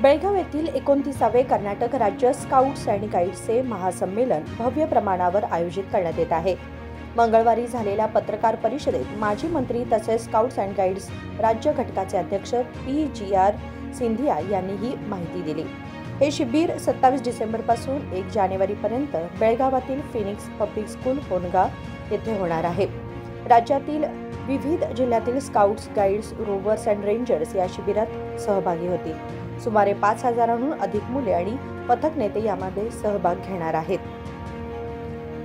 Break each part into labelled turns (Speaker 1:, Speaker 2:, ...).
Speaker 1: बेळगाव येथील 29वे कर्नाटक राज्य scouts and गाईड्सचे महासंमेलन भव्य प्रमाणावर आयोजित करण्यात येत आहे। मंगळवारी झालेल्या पत्रकार परिषदेत माजी मंत्री तसेच स्काउट्स अँड गाईड्स राज्य घटकाचे अध्यक्ष PGR सिंधिया यांनी ही माहिती दिली। हे शिबिर 27 डिसेंबरपासून 1 जानेवारीपर्यंत बेळगावातील फिनिक्स पब्लिक स्कूल होनगा येथे होणार आहे। राज्यातील विविध जिल्ह्यातील scouts, guides, rovers and rangers या शिबिरात सहभागी होतील। सुमारे 5,000हून अधिक मुले आणि पथक नेते यामध्ये सहभाग घेणार आहेत।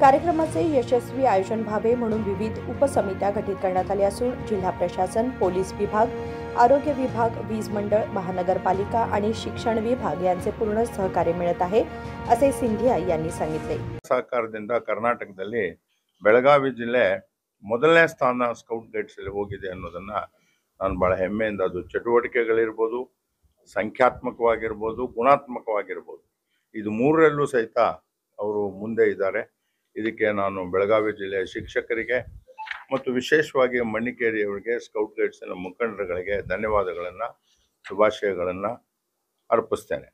Speaker 1: कार्यक्रमाचे यशस्वी आयोजन व्हावे म्हणून विविध उपसमित्या गठीत करण्यात आल्या असून जिल्हा प्रशासन, पोलीस विभाग, आरोग्य विभाग, वीज मंडळ, महानगरपालिका आणि शिक्षण विभाग यांचे पूर्ण सहकार्य मिळत आहे असे सिंधिया यांनी सांगितले।
Speaker 2: ಸಹಕಾರದಿಂದ ಕರ್ನಾಟಕದಲ್ಲಿ ಬೆಳಗಾವಿ ಜಿಲ್ಲೆ ಮೊದಲನೇ ಸ್ಥಾನ ಸ್ಕೌಟ್ ಗೈಡ್ಸ್ ಅಲ್ಲಿ ಹೋಗಿದೆ ಅನ್ನೋದನ್ನ ನಾನು ಬಹಳ ಹೆಮ್ಮೆಯಿಂದ, ಅದು ಚಟುವಟಿಕೆಗಳಿರಬಹುದು, ಸಂಖ್ಯಾತ್ಮಕವಾಗಿರಬಹುದು, ಗುಣಾತ್ಮಕವಾಗಿರಬಹುದು, ಇದು ಮೂರರಲ್ಲೂ ಸಹಿತ ಅವರು ಮುಂದೆ ಇದ್ದಾರೆ। ಇದಕ್ಕೆ ನಾನು ಬೆಳಗಾವಿ ಜಿಲ್ಲೆಯ ಶಿಕ್ಷಕರಿಗೆ ಮತ್ತು ವಿಶೇಷವಾಗಿ ಮಣ್ಣಿಕೇರಿ ಅವರಿಗೆ, ಸ್ಕೌಟ್ ಗೈಡ್ಸ್ನ ಮುಖಂಡರುಗಳಿಗೆ ಧನ್ಯವಾದಗಳನ್ನು, ಶುಭಾಶಯಗಳನ್ನು ಅರ್ಪಿಸ್ತೇನೆ।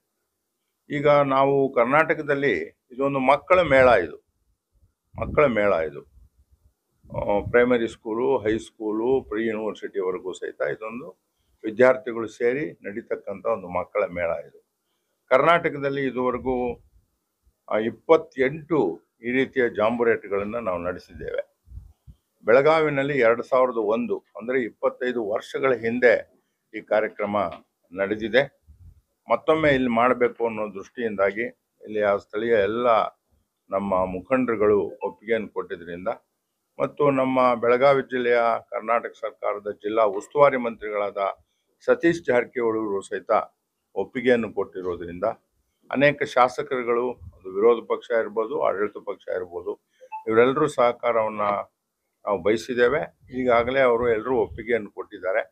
Speaker 2: ಈಗ ನಾವು ಕರ್ನಾಟಕದಲ್ಲಿ ಇದೊಂದು ಮಕ್ಕಳ ಮೇಳ, ಇದು ಪ್ರೈಮರಿ ಸ್ಕೂಲು, ಹೈಸ್ಕೂಲು, ಪ್ರೀ ಯೂನಿವರ್ಸಿಟಿವರೆಗೂ ಸಹಿತ ಇದೊಂದು ವಿದ್ಯಾರ್ಥಿಗಳು ಸೇರಿ ನಡೀತಕ್ಕಂಥ ಒಂದು ಮಕ್ಕಳ ಮೇಳ ಇದು। ಕರ್ನಾಟಕದಲ್ಲಿ ಇದುವರೆಗೂ 28 ಈ ರೀತಿಯ ಜಾಂಬುರೇಟ್ಗಳನ್ನು ನಾವು ನಡೆಸಿದ್ದೇವೆ। ಬೆಳಗಾವಿನಲ್ಲಿ 2001 ಅಂದರೆ 25 ವರ್ಷಗಳ ಹಿಂದೆ ಈ ಕಾರ್ಯಕ್ರಮ ನಡೆದಿದೆ। ಮತ್ತೊಮ್ಮೆ ಇಲ್ಲಿ ಮಾಡಬೇಕು ಅನ್ನೋ ದೃಷ್ಟಿಯಿಂದಾಗಿ ಇಲ್ಲಿಯ ಸ್ಥಳೀಯ ಎಲ್ಲ ನಮ್ಮ ಮುಖಂಡರುಗಳು ಒಪ್ಪಿಗೆಯನ್ನು ಕೊಟ್ಟಿದ್ದರಿಂದ ಮತ್ತು ನಮ್ಮ ಬೆಳಗಾವಿ ಜಿಲ್ಲೆಯ ಕರ್ನಾಟಕ ಸರ್ಕಾರದ ಜಿಲ್ಲಾ ಉಸ್ತುವಾರಿ ಮಂತ್ರಿಗಳಾದ ಸತೀಶ್ ಜಾರಕಿಹೊಳಿ ಅವರು ಸಹಿತ ಒಪ್ಪಿಗೆಯನ್ನು ಕೊಟ್ಟಿರೋದ್ರಿಂದ ಅನೇಕ ಶಾಸಕರುಗಳು, ಅದು ವಿರೋಧ ಪಕ್ಷ ಇರ್ಬೋದು, ಆಡಳಿತ ಪಕ್ಷ ಇರ್ಬೋದು, ಇವರೆಲ್ಲರೂ ಸಹಕಾರವನ್ನು ನಾವು ಬಯಸಿದ್ದೇವೆ। ಈಗಾಗಲೇ ಅವರು ಎಲ್ಲರೂ ಒಪ್ಪಿಗೆಯನ್ನು ಕೊಟ್ಟಿದ್ದಾರೆ।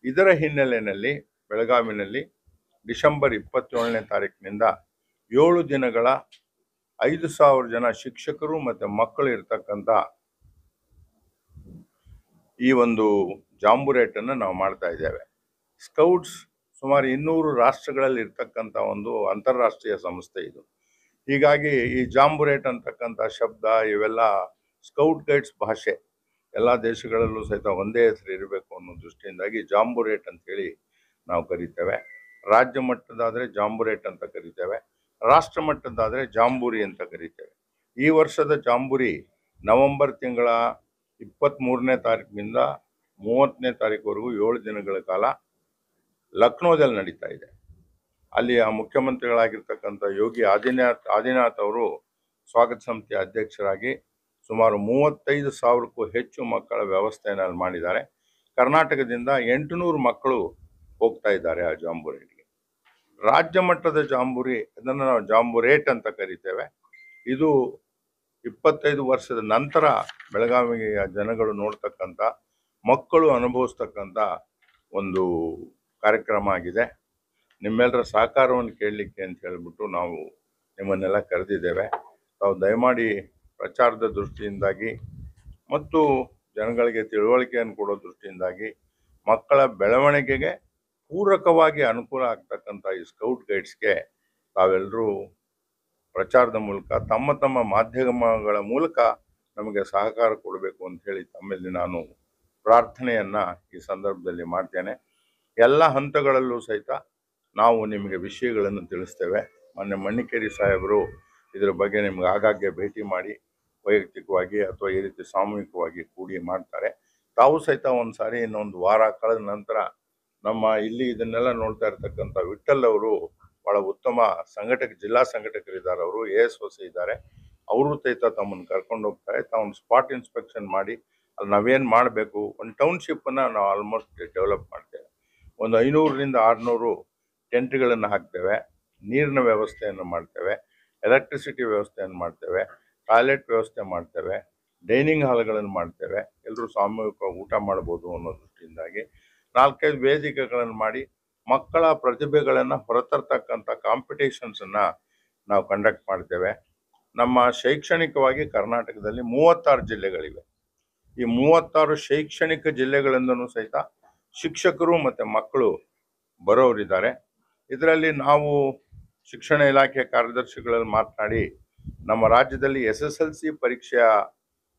Speaker 2: ಇದರ ಹಿನ್ನೆಲೆಯಲ್ಲಿ ಬೆಳಗಾವಿನಲ್ಲಿ ಡಿಸೆಂಬರ್ 27ನೇ ತಾರೀಕಿನಿಂದ 7 ದಿನಗಳ 5,000 ಜನ ಶಿಕ್ಷಕರು ಮತ್ತು ಮಕ್ಕಳು ಇರ್ತಕ್ಕಂಥ ಈ ಒಂದು ಜಾಂಬುರೇಟನ್ನು ನಾವು ಮಾಡ್ತಾ ಇದ್ದೇವೆ। ಸ್ಕೌಟ್ಸ್ ಸುಮಾರು 200 ರಾಷ್ಟ್ರಗಳಲ್ಲಿ ಇರ್ತಕ್ಕಂಥ ಒಂದು ಅಂತಾರಾಷ್ಟ್ರೀಯ ಸಂಸ್ಥೆ ಇದು। ಹೀಗಾಗಿ ಈ ಜಾಂಬುರೇಟ್ ಅಂತಕ್ಕಂಥ ಶಬ್ದ, ಇವೆಲ್ಲ ಸ್ಕೌಟ್ ಗೈಡ್ಸ್ ಭಾಷೆ ಎಲ್ಲ ದೇಶಗಳಲ್ಲೂ ಸಹಿತ ಒಂದೇ ಹೆಸರು ಇರಬೇಕು ಅನ್ನೋ ದೃಷ್ಟಿಯಿಂದಾಗಿ ಜಾಂಬುರೇಟ್ ಅಂತ ಹೇಳಿ ನಾವು ಕರಿತೇವೆ। ರಾಜ್ಯ ಮಟ್ಟದಾದರೆ ಜಾಂಬುರೇಟ್ ಅಂತ ಕರಿತೇವೆ, ರಾಷ್ಟ್ರ ಮಟ್ಟದಾದರೆ ಜಾಂಬೂರಿ ಅಂತ ಕರಿತೇವೆ। ಈ ವರ್ಷದ ಜಾಂಬೂರಿ ನವೆಂಬರ್ ತಿಂಗಳ 23ನೇ ತಾರೀಕಿನಿಂದ 30ನೇ ತಾರೀಕುವರೆಗೂ 7 ದಿನಗಳ ಕಾಲ ಲಕ್ನೋದಲ್ಲಿ ನಡೀತಾ ಇದೆ। ಅಲ್ಲಿಯ ಮುಖ್ಯಮಂತ್ರಿಗಳಾಗಿರ್ತಕ್ಕಂಥ ಯೋಗಿ ಆದಿತ್ಯನಾಥ್ ಅವರು ಸ್ವಾಗತ ಸಮಿತಿ ಅಧ್ಯಕ್ಷರಾಗಿ ಸುಮಾರು 35,000ಕ್ಕೂ ಹೆಚ್ಚು ಮಕ್ಕಳ ವ್ಯವಸ್ಥೆಯನ್ನು ಮಾಡಿದ್ದಾರೆ। ಕರ್ನಾಟಕದಿಂದ 800 ಮಕ್ಕಳು ಹೋಗ್ತಾ ಇದ್ದಾರೆ ಆ ಜಾಂಬೂರೇಟ್ಗೆ। ರಾಜ್ಯ ಮಟ್ಟದ ಜಾಂಬೂರಿ, ಇದನ್ನು ನಾವು ಜಾಂಬುರೇಟ್ ಅಂತ ಕರಿತೇವೆ। ಇದು 25 ವರ್ಷದ ನಂತರ ಬೆಳಗಾವಿಯ ಜನಗಳು ನೋಡ್ತಕ್ಕಂಥ, ಮಕ್ಕಳು ಅನುಭವಿಸ್ತಕ್ಕಂಥ ಒಂದು ಕಾರ್ಯಕ್ರಮ ಆಗಿದೆ। ನಿಮ್ಮೆಲ್ಲರ ಸಹಕಾರವನ್ನು ಕೇಳಲಿಕ್ಕೆ ಅಂತ ಹೇಳಿಬಿಟ್ಟು ನಾವು ನಿಮ್ಮನ್ನೆಲ್ಲ ಕರೆದಿದ್ದೇವೆ। ತಾವು ದಯಮಾಡಿ ಪ್ರಚಾರದ ದೃಷ್ಟಿಯಿಂದಾಗಿ ಮತ್ತು ಜನಗಳಿಗೆ ತಿಳುವಳಿಕೆಯನ್ನು ಕೊಡೋ ದೃಷ್ಟಿಯಿಂದಾಗಿ ಮಕ್ಕಳ ಬೆಳವಣಿಗೆಗೆ ಪೂರಕವಾಗಿ ಅನುಕೂಲ ಆಗ್ತಕ್ಕಂಥ ಈ ಸ್ಕೌಟ್ ಗೈಡ್ಸ್ಗೆ ತಾವೆಲ್ಲರೂ ಪ್ರಚಾರದ ಮೂಲಕ, ತಮ್ಮ ಮಾಧ್ಯಮಗಳ ಮೂಲಕ ನಮಗೆ ಸಹಕಾರ ಕೊಡಬೇಕು ಅಂತ ಹೇಳಿ ತಮ್ಮಲ್ಲಿ ನಾನು ಪ್ರಾರ್ಥನೆಯನ್ನು ಈ ಸಂದರ್ಭದಲ್ಲಿ ಮಾಡ್ತೇನೆ। ಎಲ್ಲ ಹಂತಗಳಲ್ಲೂ ಸಹಿತ ನಾವು ನಿಮಗೆ ವಿಷಯಗಳನ್ನು ತಿಳಿಸ್ತೇವೆ। ಮೊನ್ನೆ ಮಣ್ಣಿಕೇರಿ ಸಾಹೇಬರು ಇದರ ಬಗ್ಗೆ ನಿಮ್ಗೆ ಆಗಾಗ್ಗೆ ಭೇಟಿ ಮಾಡಿ ವೈಯಕ್ತಿಕವಾಗಿ ಅಥವಾ ಈ ರೀತಿ ಸಾಮೂಹಿಕವಾಗಿ ಕೂಡಿ ಮಾಡ್ತಾರೆ। ತಾವು ಸಹಿತ ಒಂದು ಸಾರಿ ಇನ್ನೊಂದು ವಾರ ಕಳೆದ ನಂತರ ನಮ್ಮ ಇಲ್ಲಿ ಇದನ್ನೆಲ್ಲ ನೋಡ್ತಾ ಇರ್ತಕ್ಕಂಥ ವಿಠಲ್ ಅವರು ಬಹಳ ಉತ್ತಮ ಜಿಲ್ಲಾ ಸಂಘಟಕರಿದ್ದಾರೆ, ಅವರು ASOC ಇದ್ದಾರೆ, ಅವರು ಸಹಿತ ತಮ್ಮನ್ನು ಕರ್ಕೊಂಡು ಹೋಗ್ತಾರೆ। ತಾವು ಸ್ಪಾಟ್ ಇನ್ಸ್ಪೆಕ್ಷನ್ ಮಾಡಿ ಅಲ್ಲಿ ನಾವೇನು ಮಾಡಬೇಕು, ಒಂದು ಟೌನ್ಶಿಪ್ಪನ್ನು ನಾವು ಆಲ್ಮೋಸ್ಟ್ ಡೆವಲಪ್ ಮಾಡ್ತೇವೆ। ಒಂದು 500ರಿಂದ 600 ಟೆಂಟ್ಗಳನ್ನು ಹಾಕ್ತೇವೆ, ನೀರಿನ ವ್ಯವಸ್ಥೆಯನ್ನು ಮಾಡ್ತೇವೆ, ಎಲೆಕ್ಟ್ರಿಸಿಟಿ ವ್ಯವಸ್ಥೆಯನ್ನು ಮಾಡ್ತೇವೆ, ಟಾಯ್ಲೆಟ್ ವ್ಯವಸ್ಥೆ ಮಾಡ್ತೇವೆ, ಡೈನಿಂಗ್ ಹಾಲ್ಗಳನ್ನು ಮಾಡ್ತೇವೆ, ಎಲ್ಲರೂ ಸಾಮೂಹಿಕವಾಗಿ ಊಟ ಮಾಡ್ಬೋದು ಅನ್ನೋ ದೃಷ್ಟಿಯಿಂದಾಗಿ 4-5 ವೇದಿಕೆಗಳನ್ನು ಮಾಡಿ ಮಕ್ಕಳ ಪ್ರತಿಭೆಗಳನ್ನು ಹೊರತರ್ತಕ್ಕಂಥ ಕಾಂಪಿಟೇಷನ್ಸನ್ನು ನಾವು ಕಂಡಕ್ಟ್ ಮಾಡ್ತೇವೆ। ನಮ್ಮ ಶೈಕ್ಷಣಿಕವಾಗಿ ಕರ್ನಾಟಕದಲ್ಲಿ 36 ಜಿಲ್ಲೆಗಳಿವೆ। ಈ 36 ಶೈಕ್ಷಣಿಕ ಜಿಲ್ಲೆಗಳಿಂದನೂ ಸಹಿತ ಶಿಕ್ಷಕರು ಮತ್ತು ಮಕ್ಕಳು ಬರೋರಿದ್ದಾರೆ। ಇದರಲ್ಲಿ ನಾವು ಶಿಕ್ಷಣ ಇಲಾಖೆ ಕಾರ್ಯದರ್ಶಿಗಳಲ್ಲಿ ಮಾತನಾಡಿ ನಮ್ಮ ರಾಜ್ಯದಲ್ಲಿ SSLC ಪರೀಕ್ಷೆಯ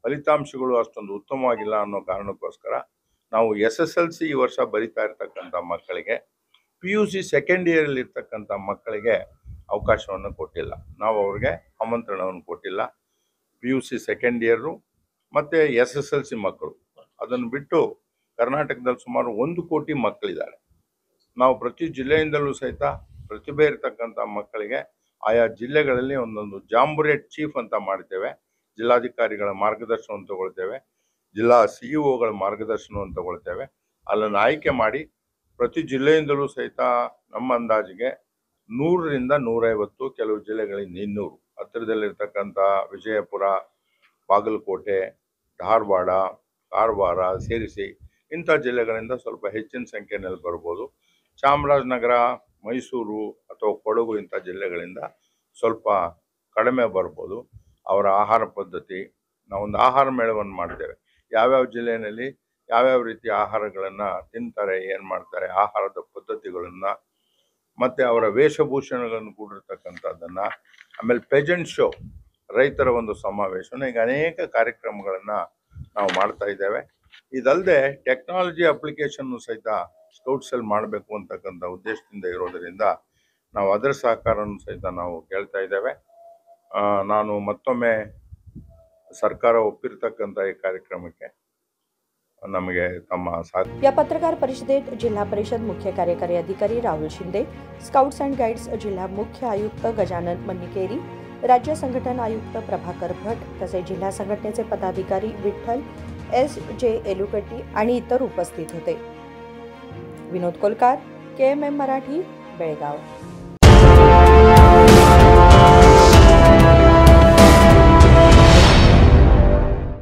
Speaker 2: ಫಲಿತಾಂಶಗಳು ಅಷ್ಟೊಂದು ಉತ್ತಮವಾಗಿಲ್ಲ ಅನ್ನೋ ಕಾರಣಕ್ಕೋಸ್ಕರ ನಾವು SSLC ಈ ವರ್ಷ ಬರಿತಾ ಇರ್ತಕ್ಕಂಥ ಮಕ್ಕಳಿಗೆ PUC ಸೆಕೆಂಡ್ ಇಯರಲ್ಲಿ ಇರ್ತಕ್ಕಂಥ ಮಕ್ಕಳಿಗೆ ಅವಕಾಶವನ್ನು ಕೊಟ್ಟಿಲ್ಲ. ನಾವು ಅವ್ರಿಗೆ ಆಮಂತ್ರಣವನ್ನು ಕೊಟ್ಟಿಲ್ಲ. PUC ಸೆಕೆಂಡ್ ಇಯರು ಮತ್ತು SSLC ಮಕ್ಕಳು ಅದನ್ನು ಬಿಟ್ಟು ಕರ್ನಾಟಕದಲ್ಲಿ ಸುಮಾರು 1 ಕೋಟಿ ಮಕ್ಕಳಿದ್ದಾರೆ. ನಾವು ಪ್ರತಿ ಜಿಲ್ಲೆಯಿಂದಲೂ ಸಹಿತ ಪ್ರತಿಭೆ ಇರತಕ್ಕಂಥ ಮಕ್ಕಳಿಗೆ ಆಯಾ ಜಿಲ್ಲೆಗಳಲ್ಲಿ ಒಂದೊಂದು ಜಾಂಬುರೇಟ್ ಚೀಫ್ ಅಂತ ಮಾಡ್ತೇವೆ. ಜಿಲ್ಲಾಧಿಕಾರಿಗಳ ಮಾರ್ಗದರ್ಶನವನ್ನು ತಗೊಳ್ತೇವೆ, ಜಿಲ್ಲಾ CEO ಗಳ ಮಾರ್ಗದರ್ಶನವನ್ನು ತಗೊಳ್ತೇವೆ. ಅಲ್ಲನ್ನು ಆಯ್ಕೆ ಮಾಡಿ ಪ್ರತಿ ಜಿಲ್ಲೆಯಿಂದಲೂ ಸಹಿತ ನಮ್ಮ ಅಂದಾಜಿಗೆ 100ರಿಂದ 150, ಕೆಲವು ಜಿಲ್ಲೆಗಳಿಂದ 200, ಹತ್ತಿರದಲ್ಲಿರ್ತಕ್ಕಂಥ ವಿಜಯಪುರ, ಬಾಗಲಕೋಟೆ, ಧಾರವಾಡ, ಕಾರವಾರ ಸೇರಿಸಿ ಇಂಥ ಜಿಲ್ಲೆಗಳಿಂದ ಸ್ವಲ್ಪ ಹೆಚ್ಚಿನ ಸಂಖ್ಯೆಯಲ್ಲಿ ಬರ್ಬೋದು. ಚಾಮರಾಜನಗರ, ಮೈಸೂರು ಅಥವಾ ಕೊಡಗು ಇಂಥ ಜಿಲ್ಲೆಗಳಿಂದ ಸ್ವಲ್ಪ ಕಡಿಮೆ ಬರ್ಬೋದು. ಅವರ ಆಹಾರ ಪದ್ಧತಿ, ನಾವೊಂದು ಆಹಾರ ಮೇಳವನ್ನು ಮಾಡ್ತೇವೆ. ಯಾವ್ಯಾವ ಜಿಲ್ಲೆಯಲ್ಲಿ ಯಾವ್ಯಾವ ರೀತಿಯ ಆಹಾರಗಳನ್ನು ತಿಂತಾರೆ, ಏನು ಮಾಡ್ತಾರೆ, ಆಹಾರದ ಪದ್ಧತಿಗಳನ್ನು ಮತ್ತು ಅವರ ವೇಷಭೂಷಣಗಳನ್ನು ಕೂಡಿರ್ತಕ್ಕಂಥದ್ದನ್ನು, ಆಮೇಲೆ ಪೆಜೆಂಟ್ ಶೋ, ರೈತರ ಒಂದು ಸಮಾವೇಶ, ಈಗ ಅನೇಕ ಕಾರ್ಯಕ್ರಮಗಳನ್ನು ನಾವು ಮಾಡ್ತಾ ಇದ್ದೇವೆ. ಇದಲ್ಲದೆ ಟೆಕ್ನಾಲಜಿ ಅಪ್ಲಿಕೇಶನ್ನು ಸಹಿತ ಸ್ಕೌಟ್ಸಲ್ಲಿ ಮಾಡಬೇಕು ಅಂತಕ್ಕಂಥ ಉದ್ದೇಶದಿಂದ ಇರೋದರಿಂದ ನಾವು ಅದರ ಸಹಕಾರವನ್ನು ಸಹಿತ ನಾವು ಕೇಳ್ತಾ ಇದ್ದೇವೆ. ನಾನು ಮತ್ತೊಮ್ಮೆ ಸರ್ಕಾರ ಒಪ್ಪಿರ್ತಕ್ಕಂಥ ಈ ಕಾರ್ಯಕ್ರಮಕ್ಕೆ नमगे तम
Speaker 1: या पत्रकार परिषदेत जिल्हा परिषद मुख्य कार्यकारी अधिकारी Rahul Shinde, scouts and guides जिल्हा मुख्य आयुक्त गजानन मन्निकेरी, राज्य संघटन आयुक्त प्रभाकर भट तसेच जिल्हा संघटनेचे पदाधिकारी विठ्ठल SJ एलुकट्टी आणि इतर उपस्थित होते. विनोद कोलकार, KMM मराठी, बेळगाव.